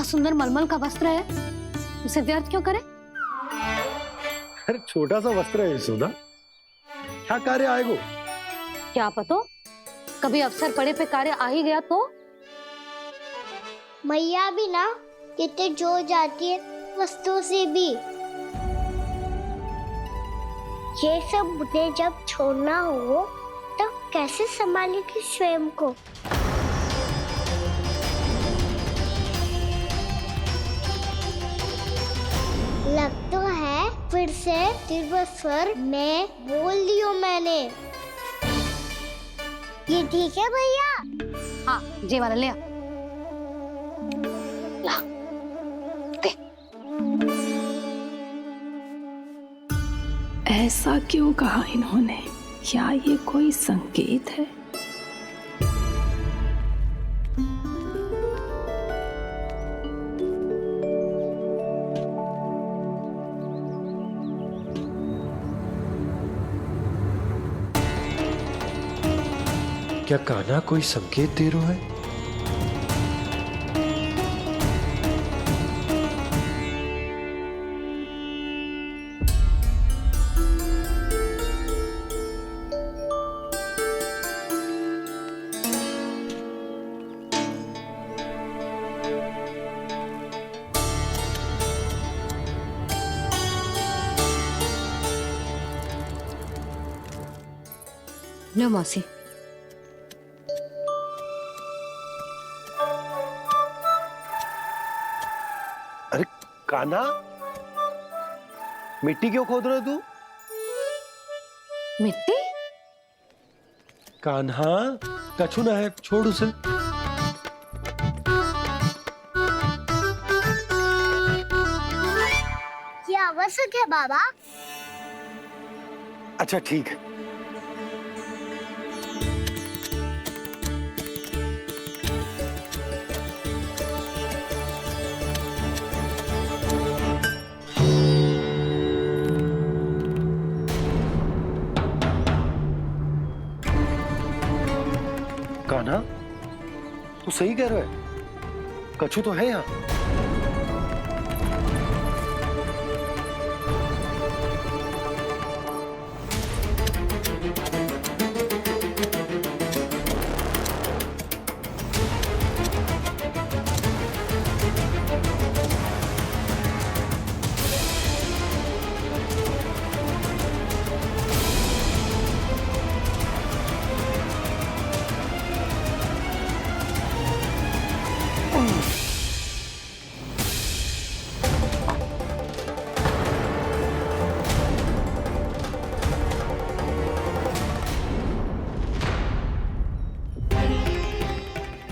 सुंदर मलमल का वस्त्र है, उसे व्यर्थ क्यों करे? अरे छोटा सा वस्त्र है यशोदा, क्या कार्य आएगो? क्या पता, कभी अवसर पड़े पे कार्य आ ही गया तो? मैया भी ना कितने जो जाती है वस्तुओं से भी। ये सब मुझे जब छोड़ना हो तो कैसे संभालेगी स्वयं को? लग तो है फिर से तिरस्वर में बोल दियो मैंने। ये ठीक है भैया? हाँ, जे वाला ले आ। ला, दे। ऐसा क्यों कहा इन्होंने? क्या ये कोई संकेत है? क्या कान्हा कोई संकेत दे रहा है? लो मौसी। अरे कान्हा, मिट्टी क्यों खोद रहे तू? मिट्टी? कान्हा, कछु ना है, छोड़ उसे। ये आवश्यक है बाबा। अच्छा ठीक है। कान्हा, तू सही कह रहा है, कछु तो है यहाँ।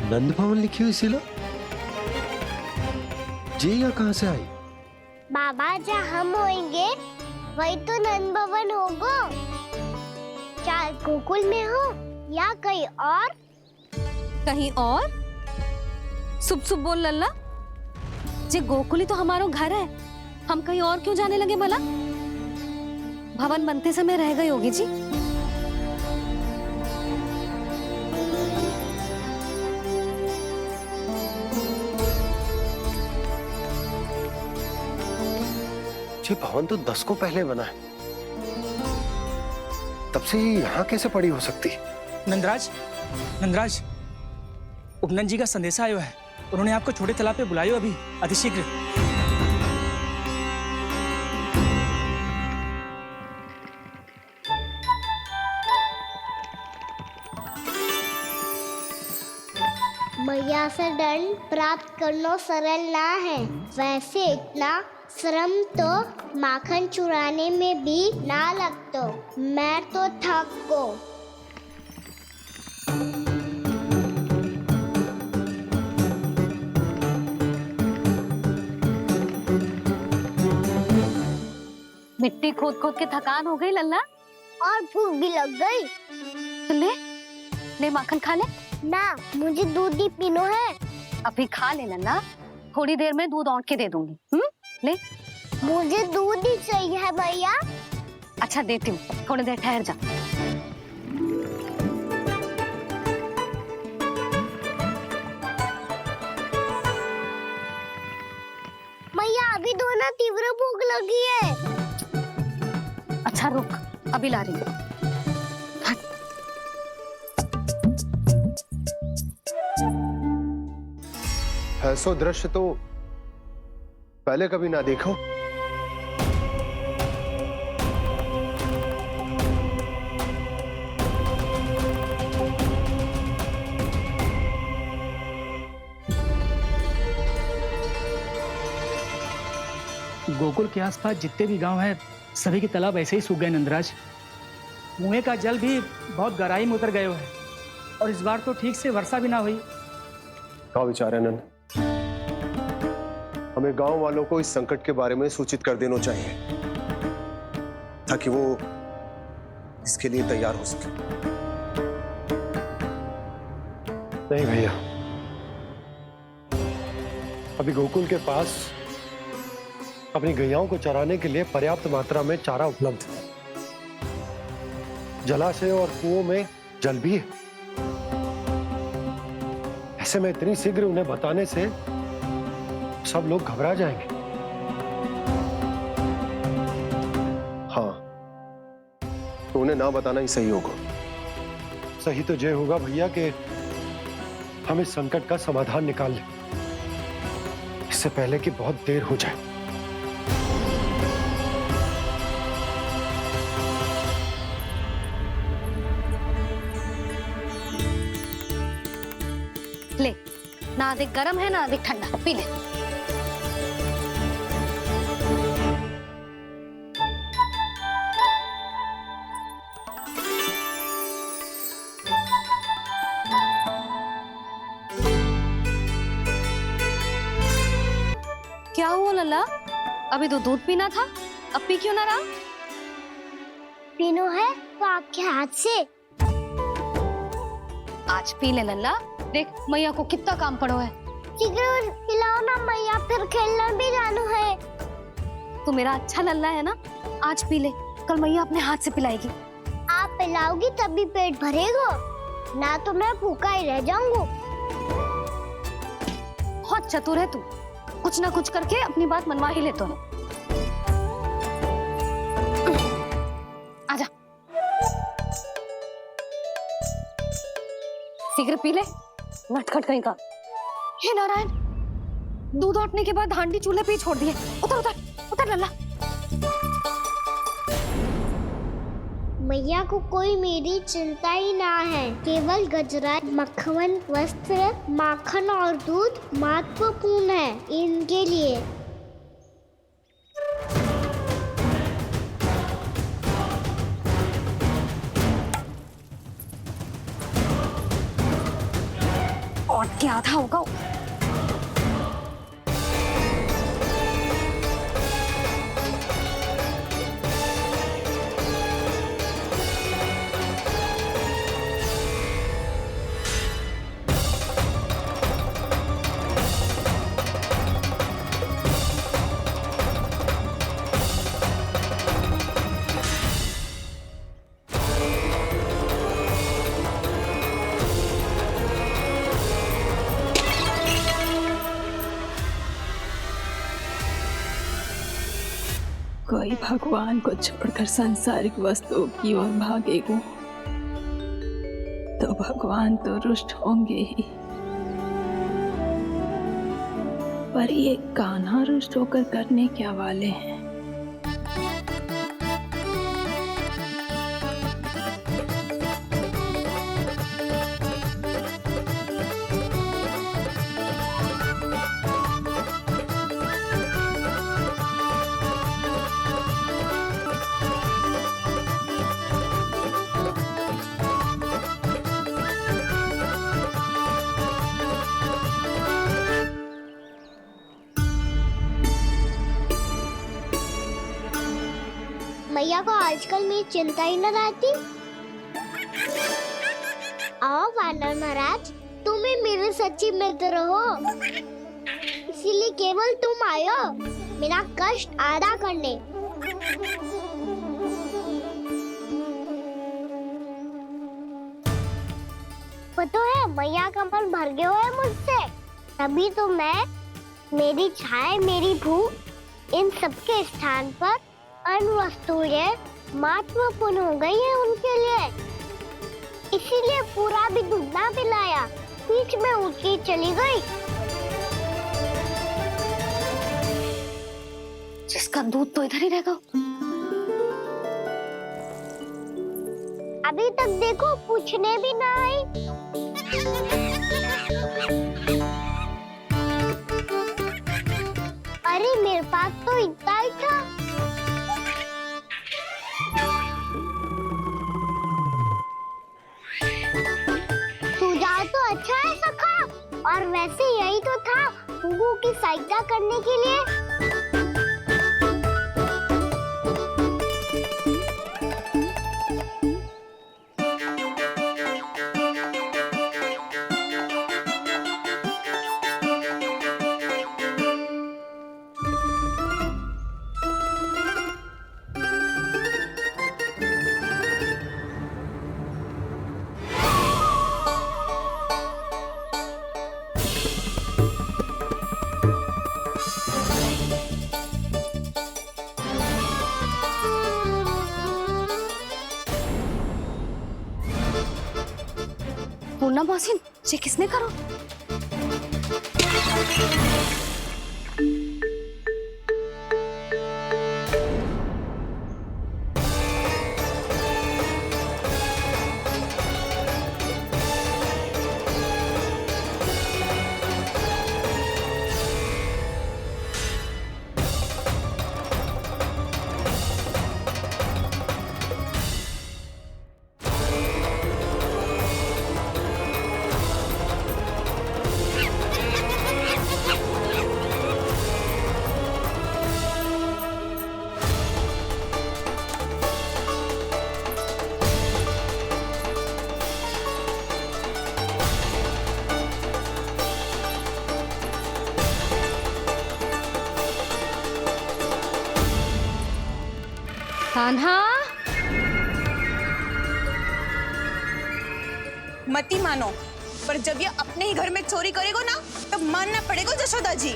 नंद भवन लिखी हुई सिला, जी यहाँ कहाँ से आई? बाबा जहाँ हम होंगे वही तो नंद भवन होगा। चाहे गोकुल में हो या कहीं और। कहीं और? सुब सुब बोल लल्ला। जे गोकुल ही तो हमारा घर है, हम कहीं और क्यों जाने लगे भला? भवन बनते समय रह गई होगी जी। ये भवन तो 10 को पहले बना है, तब से ये यहाँ कैसे पड़ी हो सकती? नंदराज, नंदराज, उपनंद जी का संदेशा आयो है। उन्होंने आपको छोटे तालाब पे बुलायो अभी, अतिशीघ्र। मैया से दंड प्राप्त करना सरल ना है। वैसे इतना श्रम तो माखन चुराने में भी ना लगतो। मैं तो थक को। मिट्टी खोद खोद के थकान हो गई लल्ला, और भूख भी लग गई। तो ले ले माखन खा ले। ना, मुझे दूध ही पीनो है। अभी खा ले लल्ला, थोड़ी देर में दूध औंट के दे दूंगी। ले। मुझे दूध ही चाहिए है भैया। अच्छा देती हूँ, थोड़ी देर ठहर जा। तीव्र भूख लगी है। अच्छा रुक, अभी ला रही हूँ। ऐसा दृश्य तो पहले कभी ना देखो। गोकुल के आसपास जितने भी गांव हैं सभी के तालाब ऐसे ही सूख गए नंदराज। कुएं का जल भी बहुत गहराई में उतर गए हुए है और इस बार तो ठीक से वर्षा भी ना हुई। क्या विचार है नंद? हमें गांव वालों को इस संकट के बारे में सूचित कर देना चाहिए ताकि वो इसके लिए तैयार हो सके। नहीं भैया, अभी गोकुल के पास अपनी गैयाओं को चराने के लिए पर्याप्त मात्रा में चारा उपलब्ध है। जलाशय और कुओं में जल भी है। ऐसे में इतनी शीघ्र उन्हें बताने से सब लोग घबरा जाएंगे। हाँ, तो उन्हें ना बताना ही सही होगा। सही तो ये होगा भैया कि हम इस संकट का समाधान निकाल लें, इससे पहले कि बहुत देर हो जाए। ले, ना अधिक गर्म है ना अधिक ठंडा, पी ले। क्या हुआ लल्ला? अभी तो दूध पीना था, अब पी क्यों ना रहा? पीनो है तो आपके हाथ से। आज पी ले लल्ला, देख मैया को कितना काम पड़ो है। शीघ्र पिलाओ ना मैया, फिर खेलने भी जाना है। तू मेरा अच्छा लल्ला है ना, आज पी ले, कल मैया अपने हाथ से पिलाएगी। आप पिलाओगी तभी पेट भरेगा, ना तो मैं भूखा ही रह जाऊंगा। बहुत चतुर है तू, कुछ ना कुछ करके अपनी बात मनवा ही लेता है। आजा, शीघ्र पी ले, नटखट कहीं का। हे नारायण, दूध औटने के बाद हांडी चूल्हे पे ही छोड़ दिए। उतर उतर उतर लल्ला। मैया को कोई मेरी चिंता ही ना है। केवल गजरा, मक्खन, वस्त्र, माखन और दूध महत्वपूर्ण है इनके लिए। और क्या था होगा? कोई भगवान को छोड़कर सांसारिक वस्तुओं की ओर भागेगा तो भगवान तो रुष्ट होंगे ही, पर ये कान्हा रुष्ट होकर करने क्या वाले हैं? मैया को आजकल मेरी चिंता ही न रहती। आओ वानर महाराज, तुम ही मेरे सच्ची मित्र हो, इसीलिए केवल तुम आयो मेरा कष्ट आधा करने। पता है मैया का मन भर गया है मुझसे, तभी तो मैं, मेरी छाया, मेरी भूख इन सबके स्थान पर अन्य वस्तुएं महत्वपूर्ण हो गई है उनके लिए, इसीलिए पूरा भी दूध ना पिलाया, बीच में उठ के चली गई। जिसका दूध तो इधर ही रहेगा। अभी तक देखो पूछने भी ना आई। अरे मेरे पास तो इतना ही था। सुझाव तो अच्छा है सखा, और वैसे यही तो था गुगू की सहायता करने के लिए। पूर्णा मौसी, ये किसने करो? कान्हा, मती मानो, पर जब ये अपने ही घर में चोरी करेगा ना, तब मानना पड़ेगा जशोदा जी।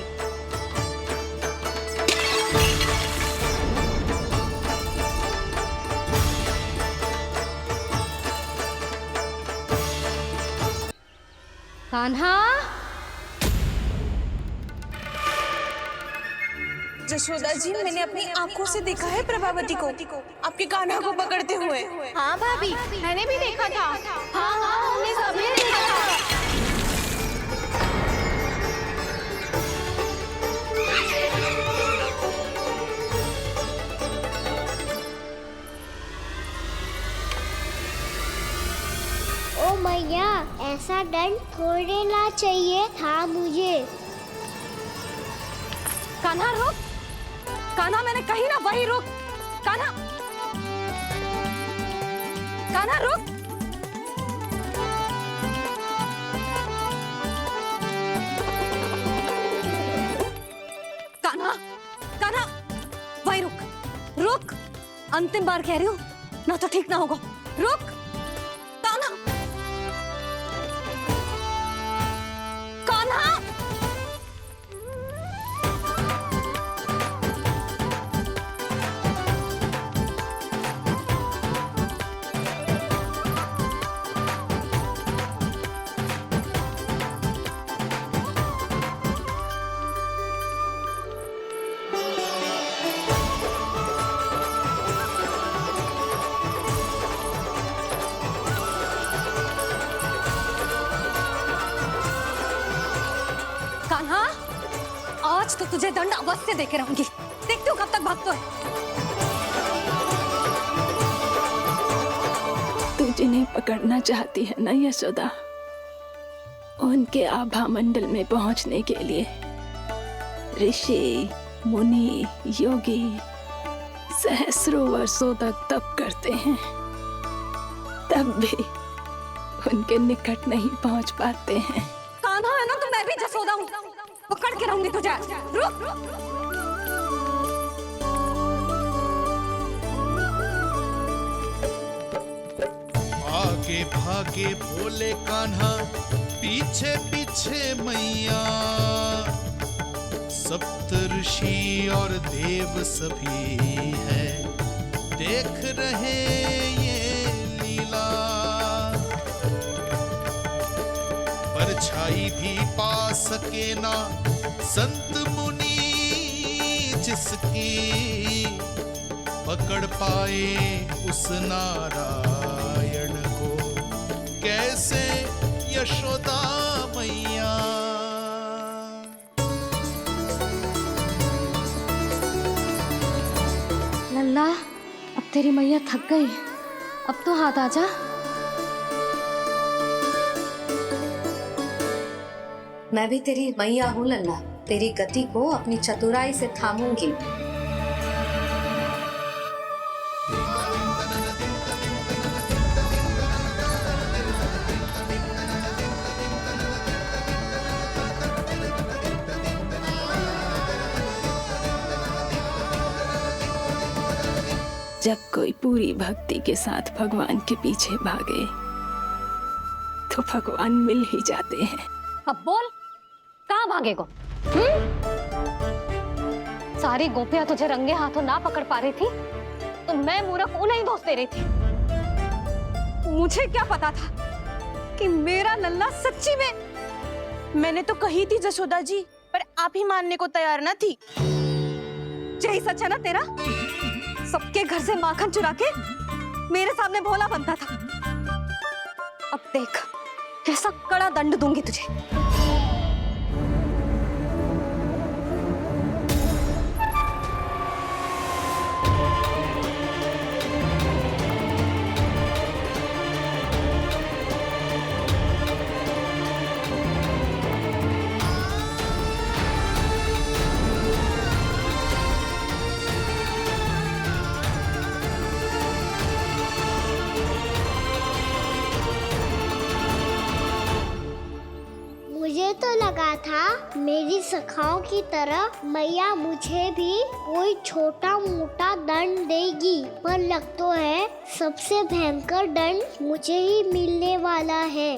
कान्हा, जशोदा जी, मैंने अपनी आंखों से देखा है प्रभावती को आपके कान्हा को पकड़ते हुए। हाँ भाभी, मैंने भी देखा था। हाँ हाँ, हमने सबने देखा था। ओ मैया, ऐसा दंड थोड़े ना चाहिए था मुझे। कान्हा रुक, कान्हा मैंने कही ना वही रुक। कान्हा, कान्हा रुक। कान्हा, कान्हा वही रुक, रुक। अंतिम बार कह रही हूँ, ना तो ठीक ना होगा। रुक कान्हा, कान्हा। कान्हा, आज तो तुझे दंड अवश्य देके रहूंगी। देखती हूँ कब तक भागता है। तू जिन्हें पकड़ना चाहती है ना यशोदा, उनके आभा मंडल में पहुंचने के लिए ऋषि, मुनि, योगी सहस्रों वर्षों तक तप करते हैं, तब भी उनके निकट नहीं पहुंच पाते हैं। कान्हा है ना, तो मैं भी जसोदा हूँ, पकड़ के रहूंगी तुझे। रुक। आगे भागे बोले कान्हा, पीछे पीछे मैया, सप्तऋषि और देव सभी है, देख रहे ये लीला। परछाई भी पा सके ना संत मुनि जिसकी, पकड़ पाए उस नारायण को कैसे यशोदा मैया। लल्ला, अब तेरी मैया थक गई, अब तो हाथ आजा। मैं भी तेरी मैया हूँ लल्ला, तेरी गति को अपनी चतुराई से थामूंगी। जब कोई पूरी भक्ति के साथ भगवान के पीछे भागे तो भगवान मिल ही जाते हैं। अब बोल, कहाँ भागेगो? सारी गोपियां तुझे रंगे हाथों ना पकड़ पा रही थी तो मैं मूर्ख उन्हें ही दोष दे रही थी। मुझे क्या पता था कि मेरा लल्ला सच्ची में। मैंने तो कही थी जशोदा जी, पर आप ही मानने को तैयार न थी। यही सच है ना तेरा? सबके घर से माखन चुरा के मेरे सामने भोला बनता था। अब देख कैसा कड़ा दंड दूंगी तुझे। मुझे तो लगा था मेरी सखाओं की तरह मैया मुझे भी कोई छोटा मोटा दंड देगी, पर लग तो है सबसे भयंकर दंड मुझे ही मिलने वाला है।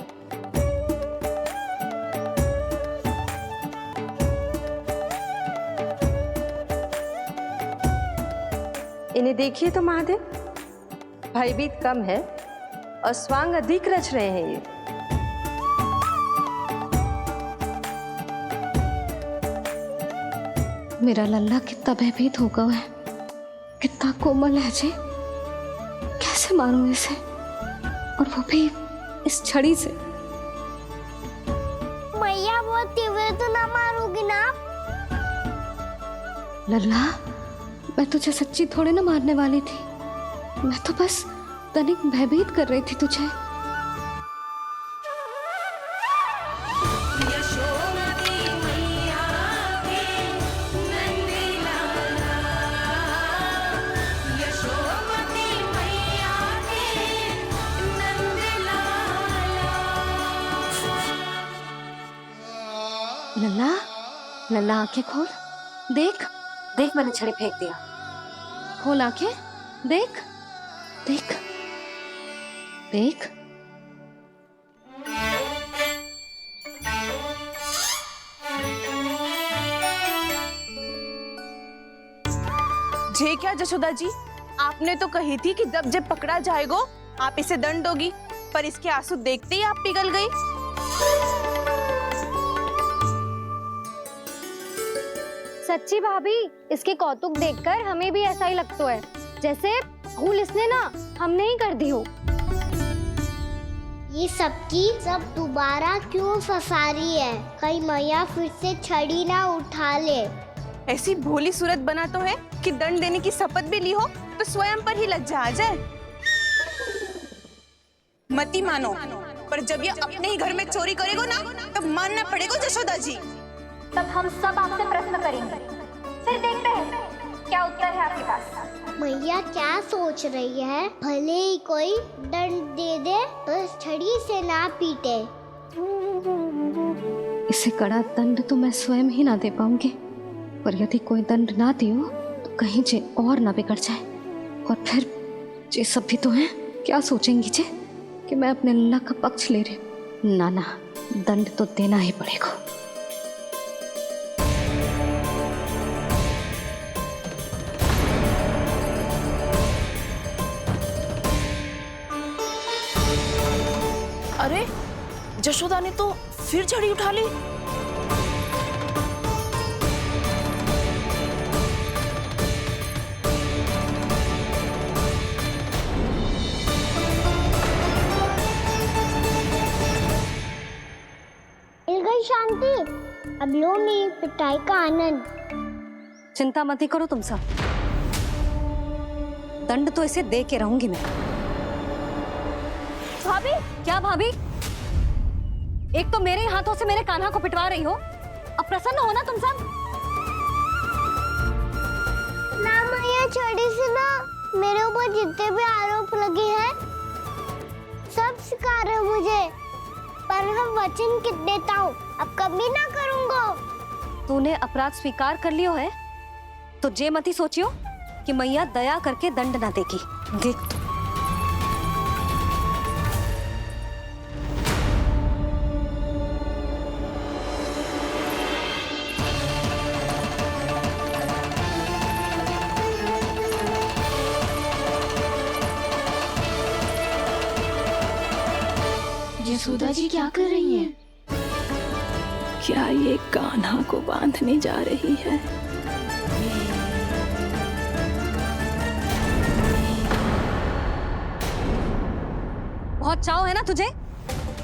इन्हें देखिए तो महादेव, भयभीत कम है और स्वांग अधिक रच रहे हैं ये। मेरा लल्ला कितना भयभीत होगा है, कितना कोमल है जी। कैसे मारूं इसे, और वो भी इस छड़ी से। मैया बहुत तीव्र तो ना मारोगी ना? लल्ला, मैं तुझे सच्ची थोड़े ना मारने वाली थी, मैं तो बस तनिक भयभीत कर रही थी तुझे। लल्ला, लल्ला आंखें खोल, देख देख मैंने छड़ी फेंक दिया। खोल आंखें, देख देख देख। जे क्या जशोदा जी, आपने तो कही थी कि जब जब पकड़ा जाएगा आप इसे दंड दोगी, पर इसके आंसू देखते ही आप पिघल गई। सच्ची भाभी, इसके कौतुक देखकर हमें भी ऐसा ही लगता है जैसे भूल इसने ना हमने ही कर दी हो। ये सबकी सब दोबारा क्यों फंसा रही है? कहीं मैया फिर से छड़ी ना उठा ले। ऐसी भोली सूरत बना तो है कि दंड देने की शपथ भी ली हो तो स्वयं पर ही लज्जा आ जाए। मती मानो, पर जब ये अपने ही घर में चोरी करेगा ना तब मानना पड़ेगा जशोदा जी। तब हम सब आपसे प्रश्न करेंगे, फिर देखते हैं क्या उत्तर है आपके पास। मैया क्या सोच रही है? भले ही कोई दंड दे दे तो छड़ी से ना पीटे। इसे कड़ा दंड तो मैं स्वयं ही ना दे पाऊंगी, पर यदि कोई दंड ना दियो तो कहीं जे और ना बिगड़ जाए, और फिर जे सब भी तो हैं, क्या सोचेंगी जे कि मैं अपने लल्ला का पक्ष ले रही। ना ना, दंड तो देना ही पड़ेगा। अरे जशोदा ने तो फिर छड़ी उठा ली। मिल गई शांति। अब लो मेरी पिटाई का आनंद। चिंता मत ही करो तुम सब, दंड तो इसे दे के रहूंगी मैं। भाभी, क्या भाभी? एक तो मेरे हाथों से मेरे कान्हा को पिटवा रही हो, अब प्रसन्न हो ना तुम सब? ना मैया, छड़ी से ना मेरे ऊपर जितने भी आरोप लगे हैं सब स्वीकार है मुझे, पर हम वचन कित देता हूँ अब कभी ना करूँगा। तूने अपराध स्वीकार कर लियो है तो जे मती सोचियो कि मैया दया करके दंड ना देगी। देख तू। यशोदा जी क्या कर रही हैं? क्या ये कान्हा को बांधने जा रही है? बहुत चाव है ना तुझे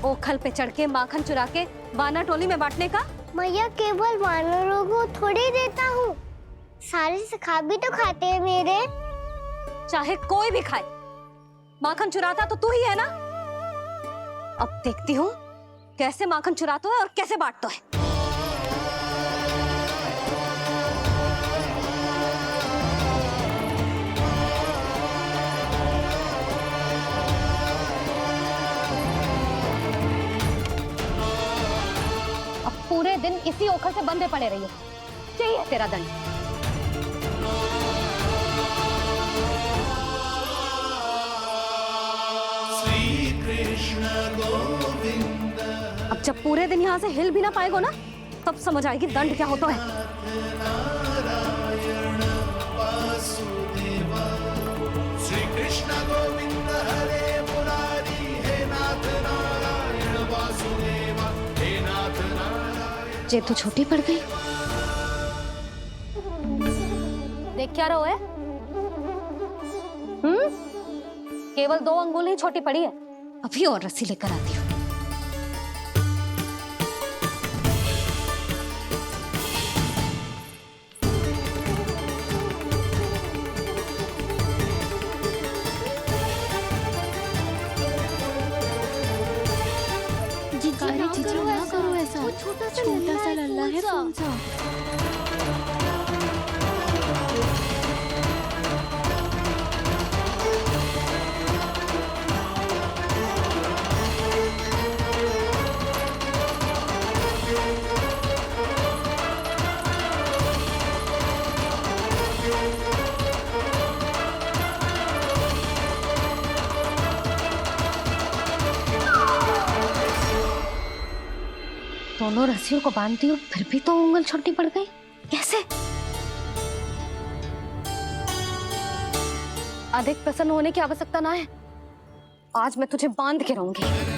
ओखल पे चढ़ के माखन चुरा के वानर टोली में बांटने का? मैया केवल वानरों को थोड़ी देता हूँ, सारे सिखा भी तो खाते हैं मेरे। चाहे कोई भी खाए, माखन चुराता तो तू ही है ना। अब देखती हूँ कैसे माखन चुराता है और कैसे बांटता है। अब पूरे दिन इसी ओखल से बंधे पड़े रहिए, चाहिए तेरा दंड। अब जब पूरे दिन यहाँ से हिल भी ना पाएगो ना, तब समझ आएगी दंड क्या होता है। श्री कृष्ण गोविंद हरे मुरारी, हे नाथ नारायण वासुदेव, हे नाथ नारायण। जे तो छोटी पड़ गई। देख क्या रहो है? केवल 2 अंगुल ही छोटी पड़ी है, अभी और रस्सी लेकर आती हूँ। जीजू ना करो ऐसा, छोटा सा लल्ला है कौन सा? दोनों रस्सियों को बांधती हूँ, फिर भी तो उंगल छोटी पड़ गई। कैसे? अधिक प्रसन्न होने की आवश्यकता ना है, आज मैं तुझे बांध के रहूंगी।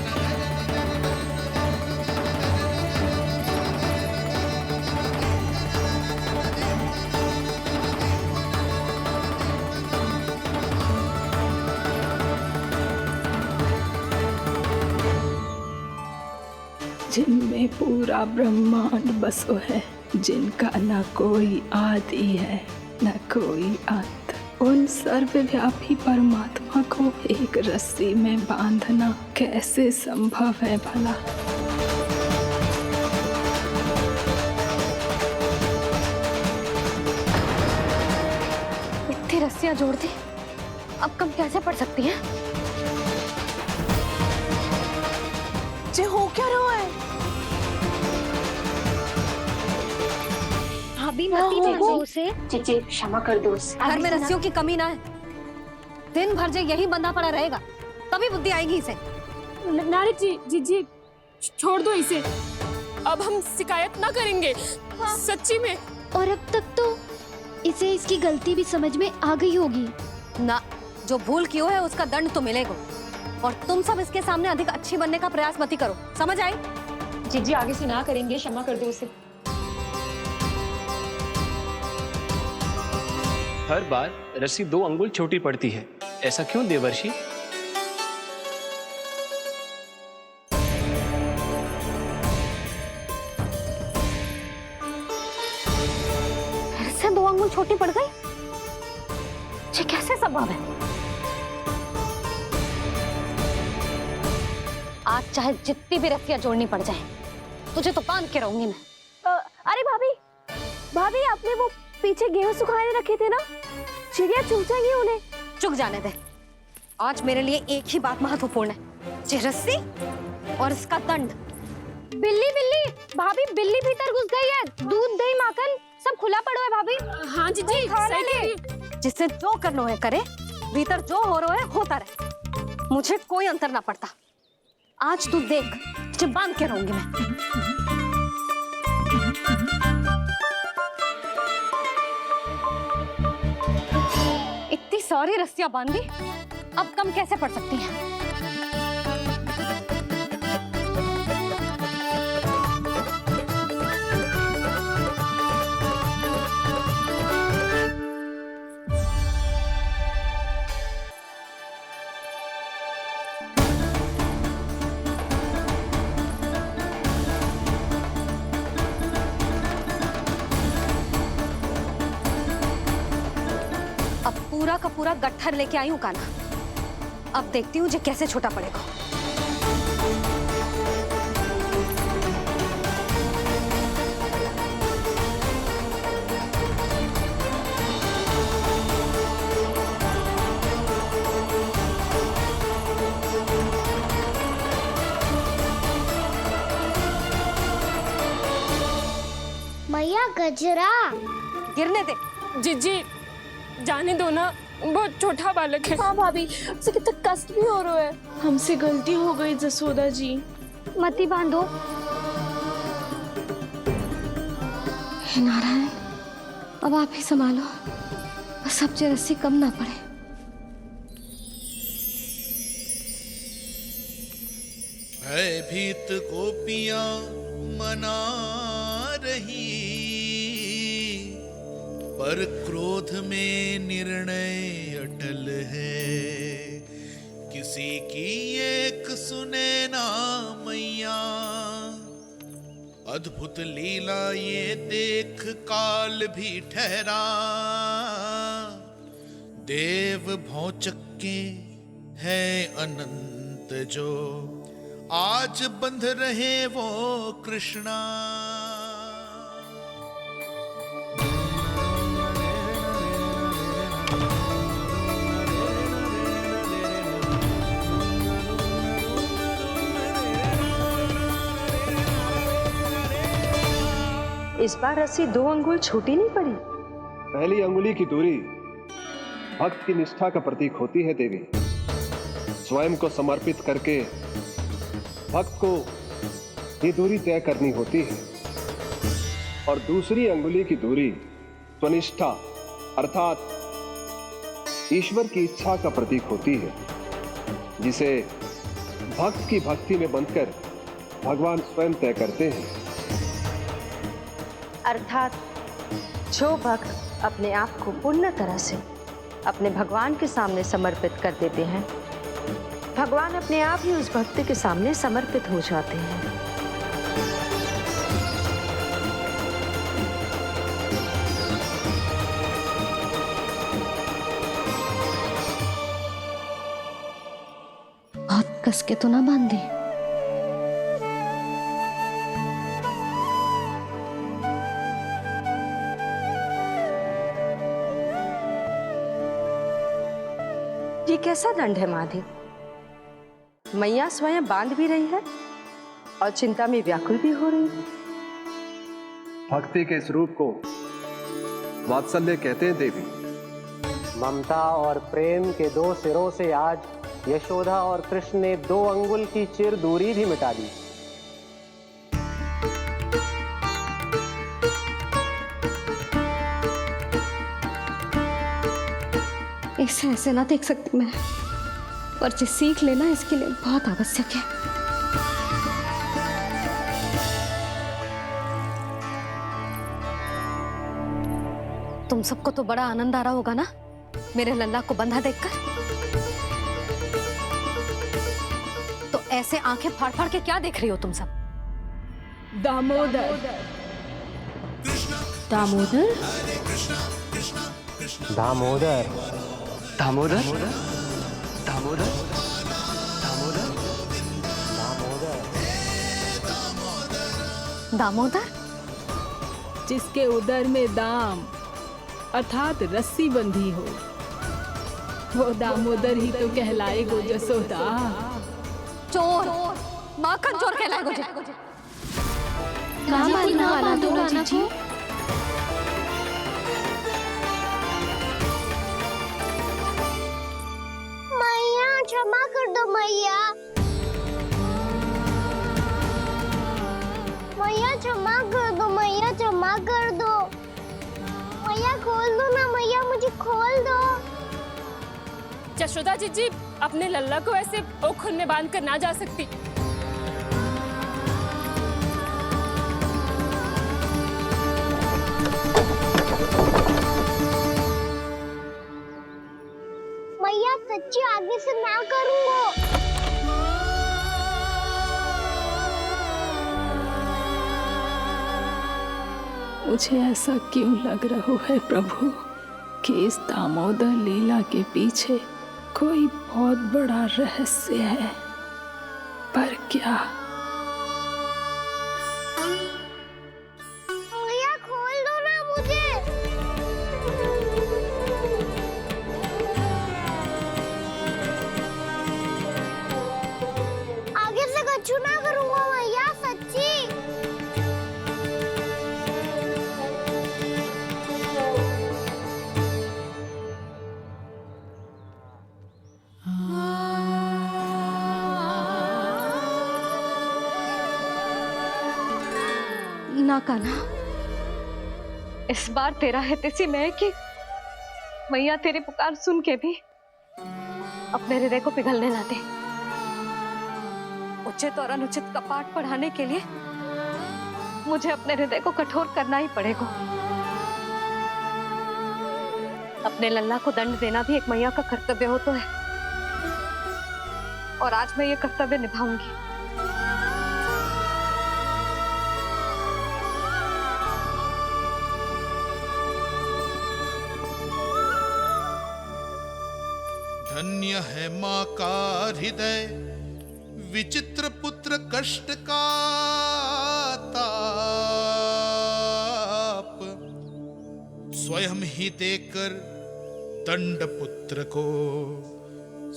जिनमें पूरा ब्रह्मांड बसो है, जिनका न कोई आदि है न कोई अंत, उन सर्वव्यापी परमात्मा को एक रस्सी में बांधना कैसे संभव है भला? इतनी रस्सियां जोड़ दी, अब कम कैसे पड़ सकती हैं? जे हो क्या रहा है? भाभी मत दीजिए उसे। जीजी क्षमा कर दो उसे। घर में रस्सियों की कमी ना है, दिन भर जो यही बंधा पड़ा रहेगा तभी बुद्धि आएगी इसे। नारद जी, जीजी छोड़ दो इसे, अब हम शिकायत ना करेंगे। सच्ची में। और अब तक तो इसे इसकी गलती भी समझ में आ गई होगी ना, जो भूल की है उसका दंड तो मिलेगा। और तुम सब इसके सामने अधिक अच्छी बनने का प्रयास मत ही करो, समझ आई? जीजी आगे से ना करेंगे, क्षमा कर दो उसे। हर बार रस्सी 2 अंगुल छोटी पड़ती है, ऐसा क्यों देवर्षि? फिर से 2 अंगुल छोटी पड़ गई? ये कैसे संभव है? आज चाहे जितनी भी रस्सियां जोड़नी पड़ जाए, तुझे तो बांध के रहूंगी मैं। अरे भाभी, भाभी आपने वो पीछे गेहूं सुखाने रखे थे ना, चिड़िया चुग जाएंगी उन्हें। चुग जाने दे। आज मेरे लिए एक ही बात महत्वपूर्ण है, ये रस्सी और इसका दंड। बिल्ली बिल्ली, भाभी बिल्ली भीतर घुस गई है। दूध दही माखन सब खुला पड़ो है भाभी। हाँ जीजी, सही कह रही है। जिससे जो करना है करे, भीतर जो हो रहा है होता रहे, मुझे कोई अंतर ना पड़ता। आज तू देख, तुझे बांध के रहूंगी मैं। इतनी सारी रस्सियां बांधी, अब कम कैसे पड़ सकती हैं? पूरा का पूरा गट्ठर लेके आई हूँ कान्हा। अब देखती हूँ जे कैसे छोटा पड़ेगा। मैया गजरा गिरने दे। जीजी जाने दो ना, बहुत छोटा बालक है। हाँ भाभी, उसे कितना कष्ट भी हो रहा है। हमसे गलती हो गई जसोदा जी। मती बांधो। हे नारायण, अब आप ही संभालो, बस अब जे रस्सी कम ना पड़े। भयभीत गोपियां मना रही, पर क्रोध में निर्णय अटल है। किसी की एक सुने ना मैया, अद्भुत लीला ये देख काल भी ठहरा। देव भौचक्के है अनंत जो, आज बंध रहे वो कृष्णा। इस बार रस्सी 2 अंगुल छोटी नहीं पड़ी। पहली अंगुली की दूरी भक्त की निष्ठा का प्रतीक होती है देवी। स्वयं को समर्पित करके भक्त को ये दूरी तय करनी होती है। और दूसरी अंगुली की दूरी स्वनिष्ठा अर्थात ईश्वर की इच्छा का प्रतीक होती है, जिसे भक्त की भक्ति में बंधकर भगवान स्वयं तय करते हैं। अर्थात जो भक्त अपने आप को पूर्ण तरह से अपने भगवान के सामने समर्पित कर देते हैं, भगवान अपने आप ही उस भक्त के सामने समर्पित हो जाते हैं। बहुत कस के तो ना बांधी। ये कैसा दंड है माधव? मैया स्वयं बांध भी रही है और चिंता में व्याकुल भी हो रही है। भक्ति के इस रूप को वात्सल्य कहते हैं देवी। ममता और प्रेम के 2 सिरों से आज यशोदा और कृष्ण ने 2 अंगुल की चिर दूरी भी मिटा दी। ऐसे ऐसे ना देख सकती मैं। पर जो सीख लेना इसके लिए बहुत आवश्यक है। तुम सबको तो बड़ा आनंद आ रहा होगा ना मेरे लल्ला को बंधा देखकर। तो ऐसे आंखें फाड़ फाड़ के क्या देख रही हो तुम सब? दामोदर। दामोदर? दामोदर। दामोदर दामोदर दामोदर? जिसके उदर में दाम अर्थात रस्सी बंधी हो वो दामोदर ही तो कहलाएगो जसोदा। चोर, माखन चोर कहलाएगो जी। ना बांधो राना को। मैया क्षमा कर दो मैया। मैया क्षमा कर दो, मैया क्षमा कर दो। मैया खोल दो ना मैया, मुझे खोल दो। यशोदा जी अपने लल्ला को ऐसे ओखुन में बांध कर ना जा सकती। मैया सच्ची आगे से ना करूंगा। मुझे ऐसा क्यों लग रहा है प्रभु कि इस दामोदर लीला के पीछे कोई बहुत बड़ा रहस्य है, पर क्या? मैया खोल दो ना मुझे। आगे से कछु ना करूंगा मैया, सच्ची। ना कान्हा, इस बार तेरा हित इसी में है कि मैया तेरी पुकार सुन के भी अपने हृदय को पिघलने ना दे। उचित और अनुचित का पाठ पढ़ाने के लिए मुझे अपने हृदय को कठोर करना ही पड़ेगा। अपने लल्ला को दंड देना भी एक मैया का कर्तव्य हो तो है, और आज मैं ये कर्तव्य निभाऊंगी। धन्य है माँ का हृदय, विचित्र पुत्र कष्ट का ताप, स्वयं ही देकर दंड पुत्र को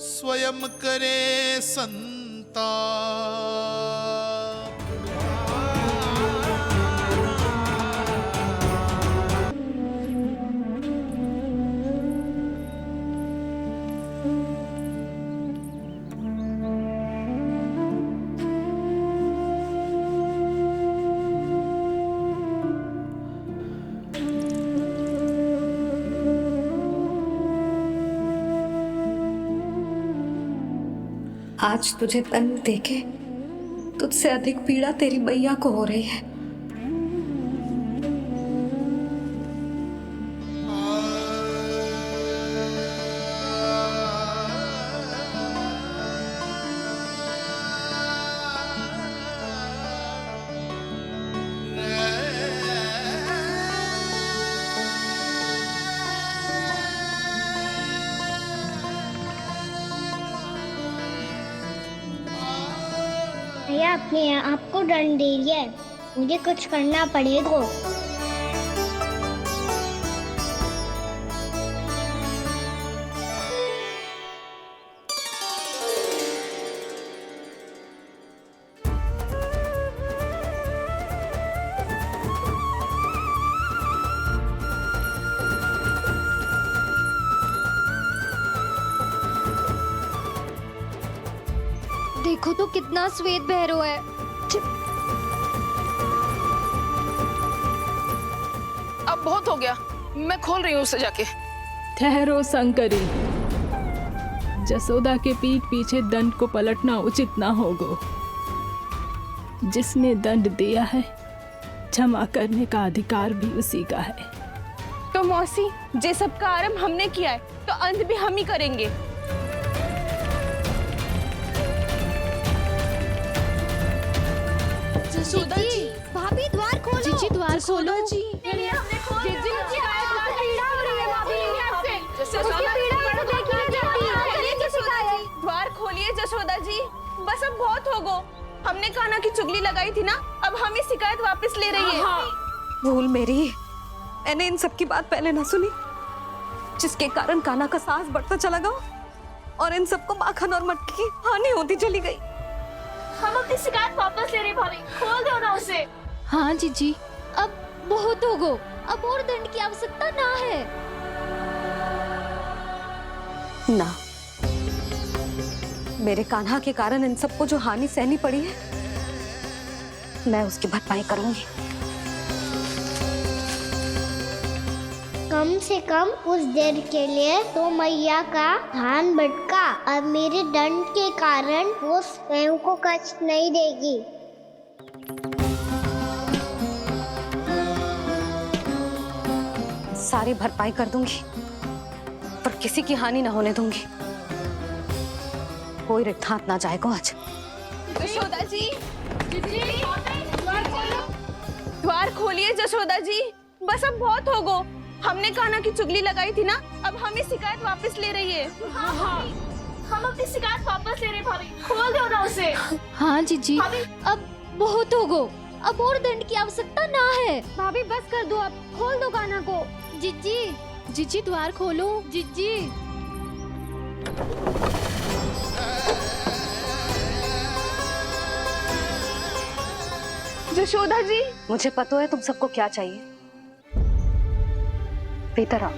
स्वयं करे संताप। आज तुझे दंड देके तुझसे अधिक पीड़ा तेरी मैया को हो रही है। भैया अपने आप को दंड दे दिया है, मुझे कुछ करना पड़ेगा। देखो तो कितना श्वेत बह रहा है। अब बहुत हो गया, मैं खोल रही हूँ उसे जाके। ठहरो शंकरी, जसोदा के पीठ पीछे दंड को पलटना उचित ना होगा। जिसने दंड दिया है क्षमा करने का अधिकार भी उसी का है। तो मौसी, जे सब का आरंभ हमने किया है तो अंत भी हम ही करेंगे। जसोदा जी, भाभी द्वार खोलो। जीजी द्वार खोलो। जी द्वार खोलिए जसोदा जी, बस अब बहुत हो गो। हमने कान्हा की चुगली लगाई थी ना, अब हम ही शिकायत वापस ले रही है। भूल मेरी, मैंने इन सब की बात पहले ना सुनी, जिसके कारण कान्हा का साहस बढ़ता चला गया और इन सबको माखन और मटकी की हानि होती चली गई। हम अपनी शिकायत वापस ले रहे भाभी, खोल दो ना उसे। हाँ जीजी, अब बहुत हो गो, अब और दंड की आवश्यकता ना है। ना, मेरे कान्हा के कारण इन सबको जो हानि सहनी पड़ी है, मैं उसकी भरपाई करूंगी। कम से कम उस देर के लिए तो मैया का ध्यान भटका और मेरे दंड के कारण वो स्वयं को कष्ट नहीं देगी। सारी भरपाई कर दूंगी, पर किसी की हानि ना होने दूंगी। कोई रिक्त हाथ ना जाएगा आज। जसोदा जी, द्वार खोलिए जसोदा जी, बस अब बहुत हो गो। हमने कान्हा की चुगली लगाई थी ना, अब हम ही शिकायत वापस ले रही है। हम अपनी शिकायत वापस ले रहे भाभी, खोल दो ना उसे। हाँ जीजी, अब बहुत हो गो, अब और दंड की आवश्यकता ना है। भाभी बस कर दो, अब खोल दो कान्हा को। जीजी, जीजी द्वार खोलो। जीजी। जशोदा जी, मुझे पता है तुम सबको क्या चाहिए। भीतर आओ।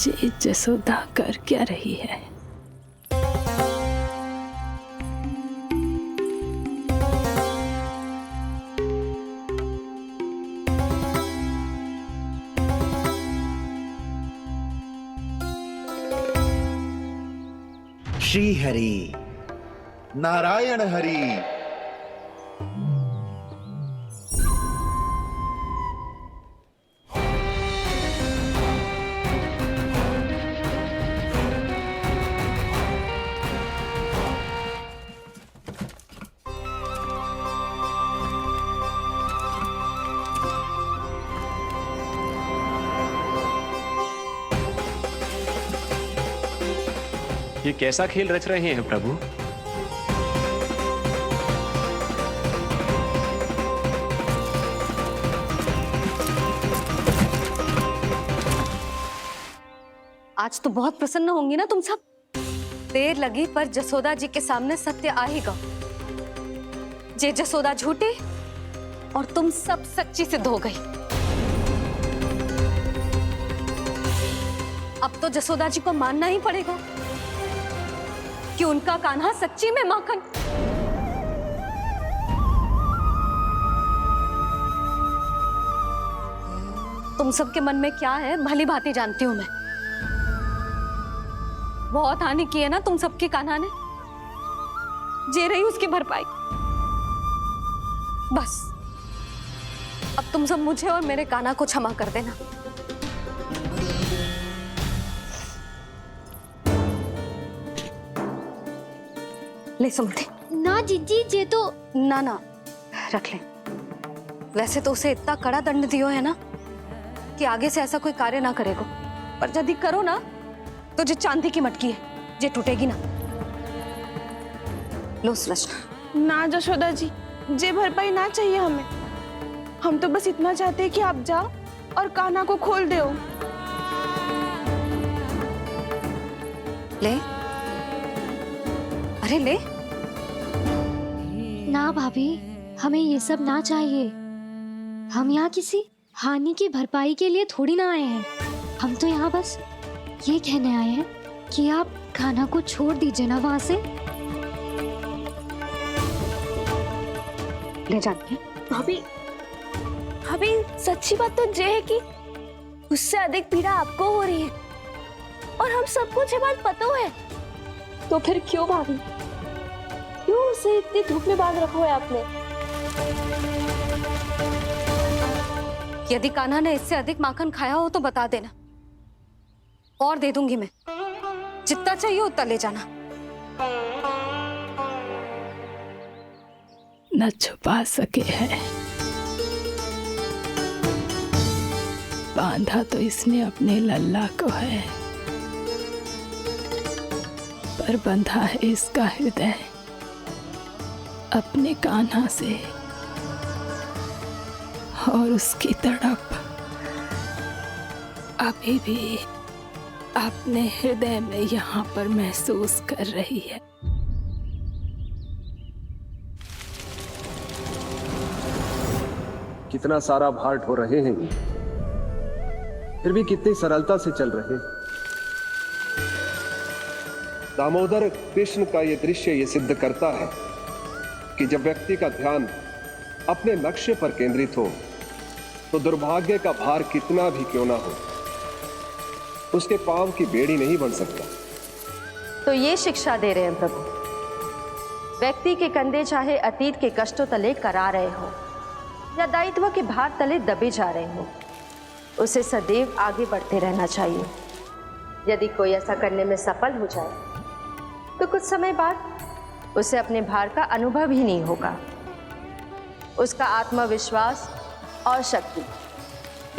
ये जसोदा कर क्या रही है? श्री हरि नारायण हरि। ये कैसा खेल रच रहे हैं प्रभु? आज तो बहुत प्रसन्न होंगी ना तुम सब। देर लगी पर जसोदा जी के सामने सत्य आएगा। जे जसोदा झूठी और तुम सब सच्ची सिद्ध हो गई। अब तो जसोदा जी को मानना ही पड़ेगा कि उनका कान्हा सच्ची में माखन। तुम सबके मन में क्या है भली भांति जानती हूं मैं। बहुत हानि की है ना तुम सबके कान्हा ने, जे रही उसकी भरपाई। बस अब तुम सब मुझे और मेरे कान्हा को क्षमा कर देना। ले सुमति। ना जीजी, जे तो ना ना रख ले। वैसे तो उसे इतना कड़ा दंड दियो है ना कि आगे से ऐसा कोई कार्य ना करेगा, पर यदि करो ना तो जो चांदी की मटकी है जे टूटेगी ना। लो सुलक्षणा। ना जशोदा जी, जे भरपाई ना चाहिए हमें। हम तो बस इतना चाहते हैं कि आप जाओ और कान्हा को खोल दो। ले, अरे ले। ना भाभी, हमें ये सब ना चाहिए। हम यहाँ किसी हानि की भरपाई के लिए थोड़ी ना आए हैं। हम तो यहाँ बस ये कहने आए हैं कि आप कान्हा को छोड़ दीजिए ना वहां से। ले जाते भाभी, भाभी सच्ची बात तो ये है कि उससे अधिक पीड़ा आपको हो रही है और हम सबको ये बात पता है। तो फिर क्यों भाभी, क्यों उसे इतनी धूप में बांध रखा है आपने? यदि कान्हा ने इससे अधिक माखन खाया हो तो बता देना, और दे दूंगी मैं। जितना चाहिए उतना ले जाना। न छुपा सके है, बांधा तो इसने अपने लल्ला को है, पर बंधा है इसका हृदय अपने कान्हा से, और उसकी तड़प अभी भी अपने हृदय में यहाँ पर महसूस कर रही है। कितना सारा भार ढो रहे हैं, फिर भी कितनी सरलता से चल रहे हैं। दामोदर कृष्ण का यह दृश्य ये सिद्ध करता है कि जब व्यक्ति का ध्यान अपने लक्ष्य पर केंद्रित हो तो दुर्भाग्य का भार कितना भी क्यों ना हो, उसके पांव की बेड़ी नहीं बन सकता। तो ये शिक्षा दे रहे हैं प्रभु, व्यक्ति के कंधे चाहे अतीत के कष्टों तले करा रहे हो या दायित्व के भार तले दबे जा रहे हो, उसे सदैव आगे बढ़ते रहना चाहिए। यदि कोई ऐसा करने में सफल हो जाए तो कुछ समय बाद उसे अपने भार का अनुभव ही नहीं होगा। उसका आत्मविश्वास और शक्ति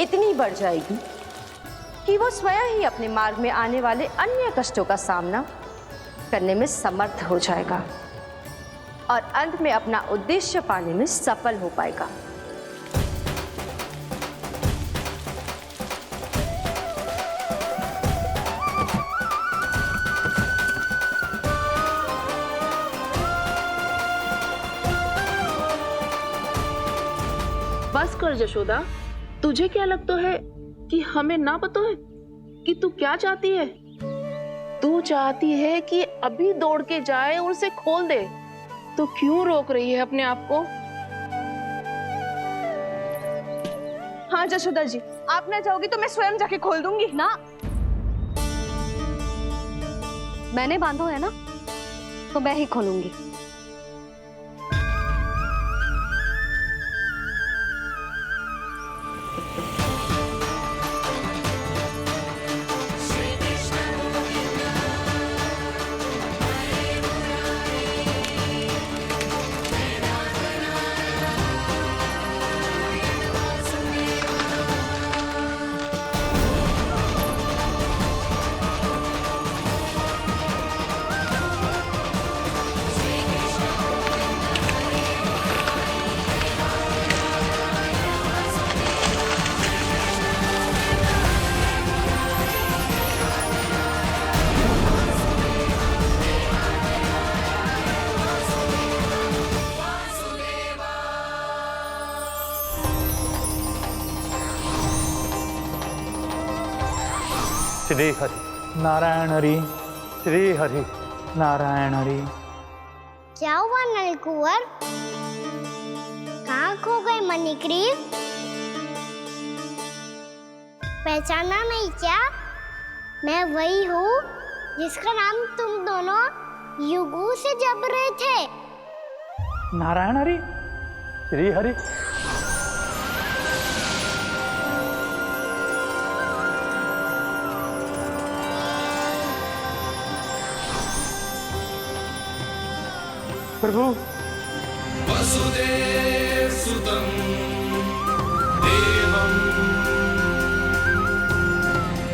इतनी बढ़ जाएगी कि वो स्वयं ही अपने मार्ग में आने वाले अन्य कष्टों का सामना करने में समर्थ हो जाएगा और अंत में अपना उद्देश्य पाने में सफल हो पाएगा। बस कर यशोदा, तुझे क्या लगता है कि हमें ना पता है कि तू क्या चाहती है? तू चाहती है कि अभी दौड़ के जाए और उसे खोल दे, तो क्यों रोक रही है अपने आप को? हाँ यशोदा जी, आप ना चाहोगी तो मैं स्वयं जाके खोल दूंगी। ना, मैंने बांधो है ना, तो मैं ही खोलूंगी। श्री हरि नारायण हरि, श्री हरि नारायण हरि। क्या हुआ नलकुंवर? कहाँ खो गए मणिग्रीव? पहचाना नहीं क्या? मैं वही हूँ जिसका नाम तुम दोनों युगों से जप रहे थे। नारायण हरि, श्री हरि। प्रभु, वसुदेव सुतं देवं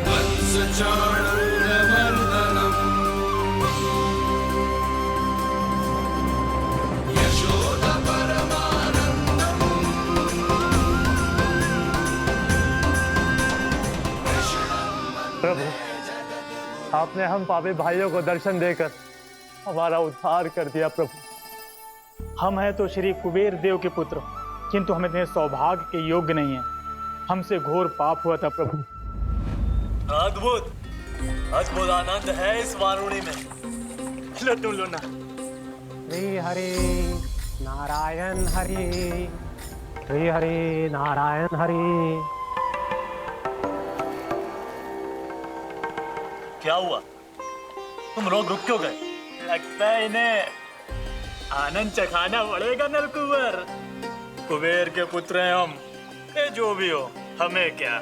वंशचाणूरमर्दनम् यशोदा परमानन्दम्। प्रभु, आपने हम पापी भाइयों को दर्शन देकर हमारा उद्धार कर दिया। प्रभु, हम हैं तो श्री कुबेर देव के पुत्र, किंतु हम इतने सौभाग्य के योग्य नहीं हैं। हमसे घोर पाप हुआ था प्रभु। अद्भुत अद्भुत आनंद है इस वारुणी में। लड्डू लोना। श्री हरि नारायण हरि, श्री हरि नारायण हरि। क्या हुआ? तुम लोग रुक क्यों गए? लगता है इन्हें आनंद चखाना पड़ेगा नलकुबर। कुबेर के पुत्र हैं हम, ये जो भी हो हमें क्या।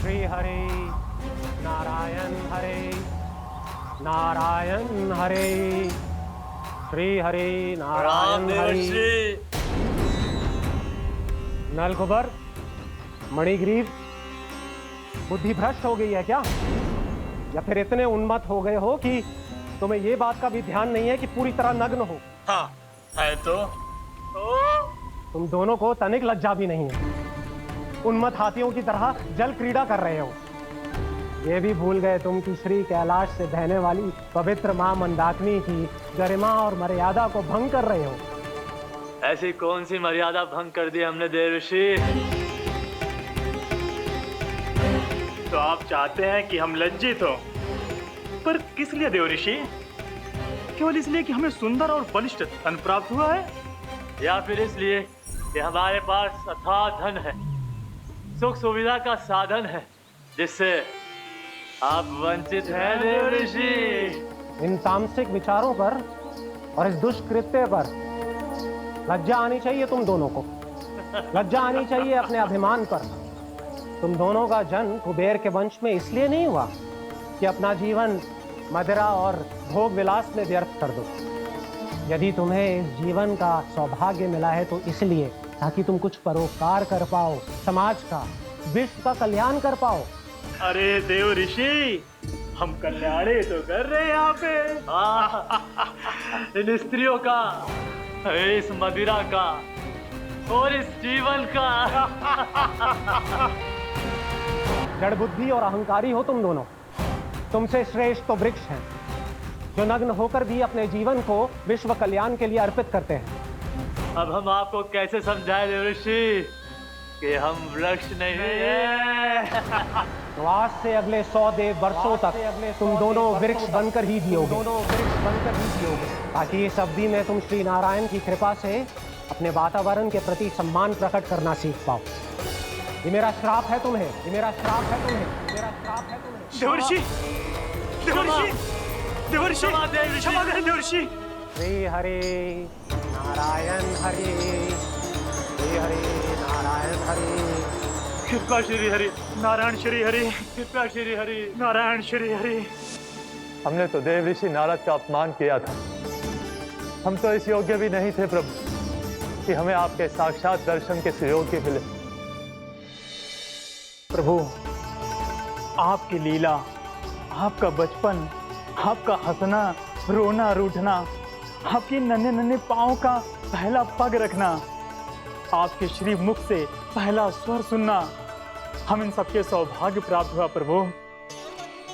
श्री हरि नारायण हरि नारायण हरि। श्री हरि नारायण हरि। नलकुबर, मणिग्रीव, बुद्धि भ्रष्ट हो गई है क्या? या फिर इतने उन्मत्त हो गए हो कि तुम्हें ये बात का भी ध्यान नहीं है कि पूरी तरह नग्न हो? हाँ है तो। तुम दोनों को तनिक लज्जा भी नहीं है। उन्मत्त हाथियों की तरह जल क्रीड़ा कर रहे हो। ये भी भूल गए तुम कि श्री कैलाश से बहने वाली पवित्र मां मंदाकिनी की गरिमा और मर्यादा को भंग कर रहे हो। ऐसी कौन सी मर्यादा भंग कर दी हमने देवर्षि? तो आप चाहते हैं कि हम लज्जित हो, पर किस लिए देवर्षि? केवल इसलिए कि हमें सुंदर और बलिष्ठ धन प्राप्त हुआ है, या फिर इसलिए कि हमारे पास अथाह धन है, सुख सुविधा का साधन है, जिससे आप वंचित हैं देवर्षि? इन तामसिक विचारों पर और इस दुष्कृत्य पर लज्जा आनी चाहिए तुम दोनों को। लज्जा आनी चाहिए अपने अभिमान पर। तुम दोनों का जन्म कुबेर के वंश में इसलिए नहीं हुआ कि अपना जीवन मदिरा और भोग विलास में व्यर्थ कर दो। यदि तुम्हें इस जीवन का सौभाग्य मिला है तो इसलिए ताकि तुम कुछ परोपकार कर पाओ, समाज का, विश्व का कल्याण कर पाओ। अरे देव ऋषि, हम कल्याण तो कर रहे हैं यहाँ पे। इन स्त्रियों का, इस मदिरा का और इस जीवन का। जड़ बुद्धि और अहंकारी हो तुम दोनों। तुमसे श्रेष्ठ तो वृक्ष हैं, जो नग्न होकर भी अपने जीवन को विश्व कल्याण के लिए अर्पित करते हैं। अब हम आपको कैसे समझाएं देवर्षि कि हम वृक्ष नहीं हैं? तो आज से अगले 100 वर्षों तक तुम दोनों वृक्ष बनकर ही जियोगे। ताकि इस अवधि में तुम श्री नारायण की कृपा से अपने वातावरण के प्रति सम्मान प्रकट करना सीख पाओ। ये मेरा श्राप है तुम्हें, ये मेरा श्राप है तुम्हें, मेरा श्राप है तुम्हें। देवर्षि, देवर्षि, देवर्षि, क्षमा करें देवर्षि। श्री हरि नारायण हरि, श्री हरि नारायण हरि। कृपा श्री हरि नारायण श्री हरि, कृपा श्री हरि नारायण श्री हरि। हमने तो देव ऋषि नारद का अपमान किया था। हम तो इस योग्य भी नहीं थे प्रभु कि हमें आपके साक्षात दर्शन के सुयोग्य मिले। प्रभु, आपकी लीला, आपका बचपन, आपका हंसना, रोना, रूठना, आपके नन्हे नन्हे पाँव का पहला पग रखना, आपके श्री मुख से पहला स्वर सुनना, हम इन सबके सौभाग्य प्राप्त हुआ प्रभु।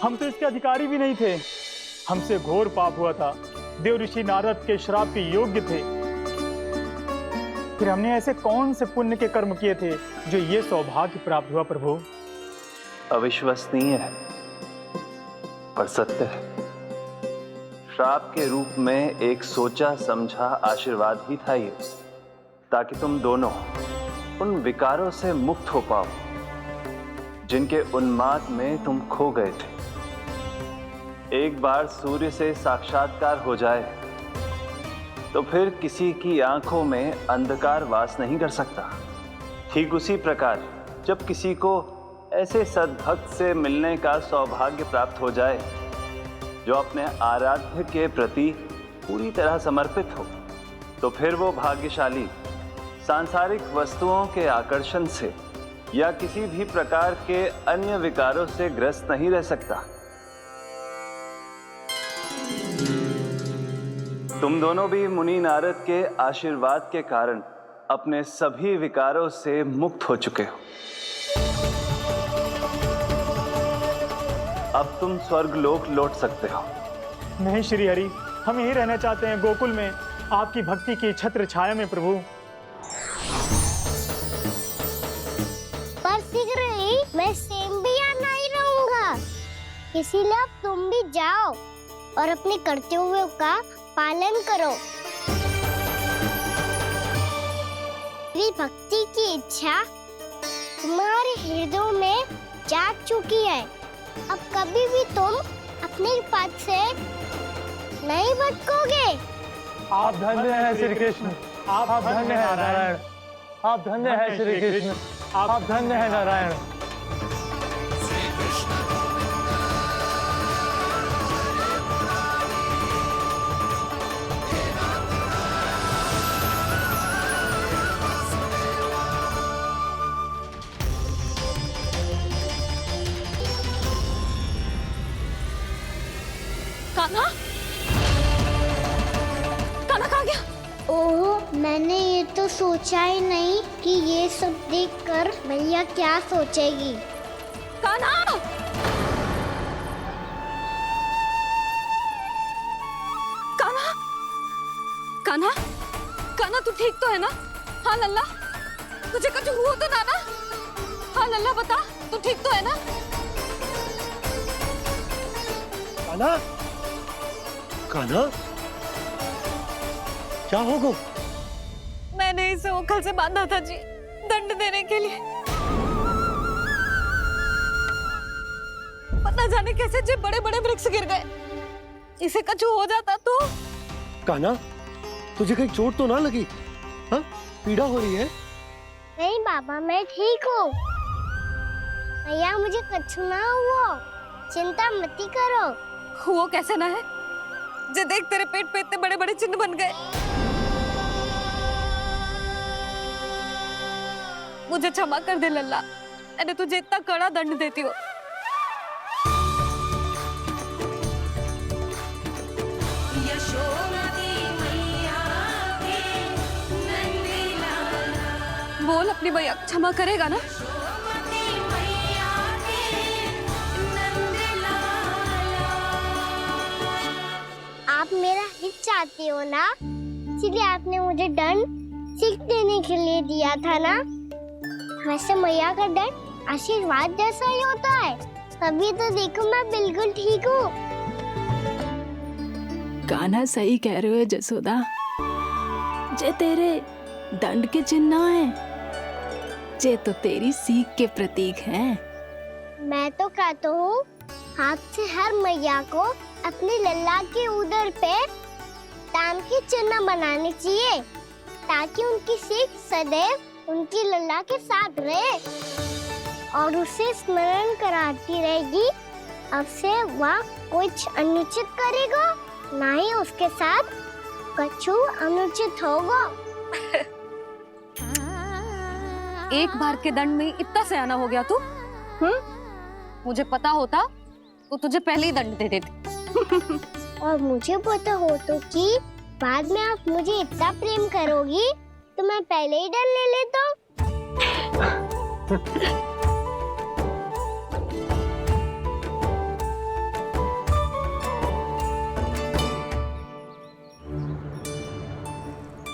हम तो इसके अधिकारी भी नहीं थे। हमसे घोर पाप हुआ था, देव ऋषि नारद के श्राप के योग्य थे। फिर हमने ऐसे कौन से पुण्य के कर्म किए थे जो ये सौभाग्य प्राप्त हुआ प्रभु? अविश्वसनीय है पर सत्य है। श्राप के रूप में एक सोचा समझा आशीर्वाद ही था ये, ताकि तुम दोनों उन विकारों से मुक्त हो पाओ जिनके उन्माद में तुम खो गए थे। एक बार सूर्य से साक्षात्कार हो जाए तो फिर किसी की आंखों में अंधकार वास नहीं कर सकता। ठीक उसी प्रकार जब किसी को ऐसे सद्भक्त से मिलने का सौभाग्य प्राप्त हो जाए जो अपने आराध्य के प्रति पूरी तरह समर्पित हो, तो फिर वो भाग्यशाली सांसारिक वस्तुओं के आकर्षण से या किसी भी प्रकार के अन्य विकारों से ग्रस्त नहीं रह सकता। तुम दोनों भी मुनि नारद के आशीर्वाद के कारण अपने सभी विकारों से मुक्त हो चुके हो। अब तुम स्वर्गलोक लौट सकते हो। नहीं श्री हरि, हम यहीं रहना चाहते हैं, गोकुल में, आपकी भक्ति की छत्र छाया में प्रभु। पर शीघ्र ही मैं सेम्बिया नहीं रहूंगा, इसीलिए अब तुम भी जाओ और अपने कर्तव्यों का पालन करो। मेरी भक्ति की इच्छा तुम्हारे हृदय में जाग चुकी है। अब कभी भी तुम अपने पद से नहीं भटकोगे। आप धन्य हैं श्री कृष्ण, आप धन्य हैं नारायण, आप धन्य हैं श्री कृष्ण, आप धन्य हैं नारायण। कान्हा, कान्हा कहाँ गया? ओह, मैंने ये तो सोचा ही नहीं कि ये सब देखकर भैया क्या सोचेगी। कान्हा! कान्हा! कान्हा! कान्हा तू ठीक तो है ना? हाँ लल्ला, तुझे कुछ हुआ तो ना? हाँ लल्ला बता, तू ठीक तो है ना? कान्हा, कान्हा, क्या होगा? मैंने इसे ओखल से बांधा था जी, दंड देने के लिए। पता जाने कैसे जो बड़े बड़े वृक्ष गिर गए। इसे कुछ हो जाता तो? कान्हा, तुझे कहीं चोट तो ना लगी? हाँ, पीड़ा हो रही है? नहीं बाबा, मैं ठीक हूँ। भैया मुझे कुछ ना हुआ, चिंता मत करो। वो कैसे ना है? जे देख तेरे पेट पे इतने बड़े बड़े चिन्ह बन गए। मुझे क्षमा कर दे लल्ला, मैंने तुझे इतना कड़ा दंड देती हूँ। बोल अपनी भैया क्षमा करेगा ना? आप मेरा हित चाहते हो ना, इसलिए आपने मुझे दंड सीख देने के लिए दिया था ना। वैसे मैया का दंड आशीर्वाद जैसा ही होता है, तभी तो देखो मैं बिल्कुल ठीक हूँ। कान्हा सही कह रहे हो जसोदा, जे तेरे दंड के चिन्ह है, जे तो तेरी सीख के प्रतीक हैं। मैं तो कहता हूँ हाथ से हर मैया को अपने लल्ला के उदर पे ताम के चिन्ह बनाने चाहिए, ताकि उनकी सीख सदैव उनकी लल्ला के साथ रहे और उसे स्मरण कराती रहेगी। अब से वह कुछ अनुचित करेगा, ना ही उसके साथ कुछ अनुचित होगा। एक बार के दंड में इतना सयाना हो गया तू? मुझे पता होता तो तुझे पहले ही दंड दे देती। और मुझे पता हो तो कि बाद में आप मुझे इतना प्रेम करोगी तो मैं पहले ही दंड ले लेता।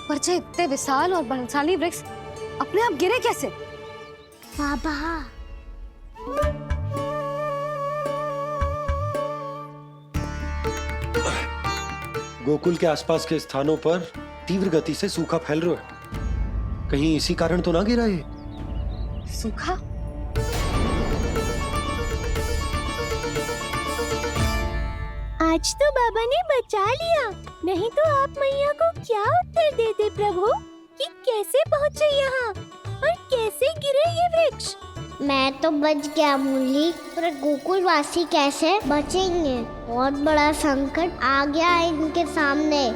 पर जे इतने विशाल और बलशाली वृक्ष अपने आप गिरे कैसे? बाबा, गोकुल के आसपास के स्थानों पर तीव्र गति से सूखा फैल रहा है। कहीं इसी कारण तो ना गिरा ये? सूखा? आज तो बाबा ने बचा लिया, नहीं तो आप मैया को क्या उत्तर देते प्रभु कि कैसे पहुँचे यहाँ और कैसे गिरे ये वृक्ष। मैं तो बच गया मुरली, पर गोकुल वासी कैसे बचेंगे? बहुत बड़ा संकट आ गया है इनके सामने।